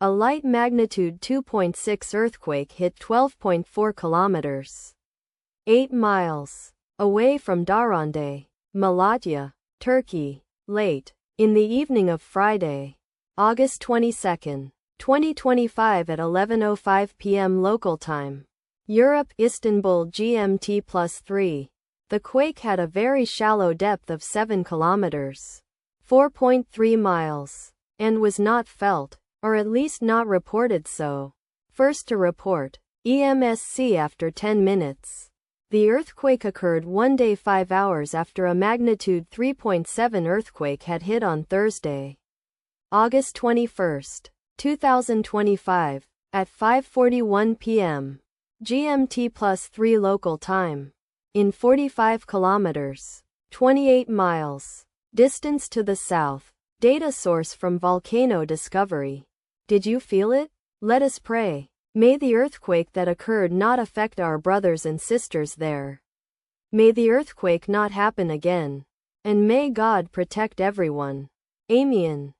A light magnitude 2.6 earthquake hit 12.4 kilometers, 8 miles, away from Darende, Malatya, Turkey, late in the evening of Friday, August 22, 2025 at 11:05 p.m. local time. Europe, Istanbul GMT +3. The quake had a very shallow depth of 7 kilometers, 4.3 miles, and was not felt, or at least not reported so. First to report, EMSC after 10 minutes. The earthquake occurred 1 day 5 hours after a magnitude 3.7 earthquake had hit on Thursday, August 21, 2025, at 5:41 p.m. GMT +3 local time. In 45 kilometers, 28 miles, distance to the south. Data source from Volcano Discovery. Did you feel it? Let us pray. May the earthquake that occurred not affect our brothers and sisters there. May the earthquake not happen again. And may God protect everyone. Amen.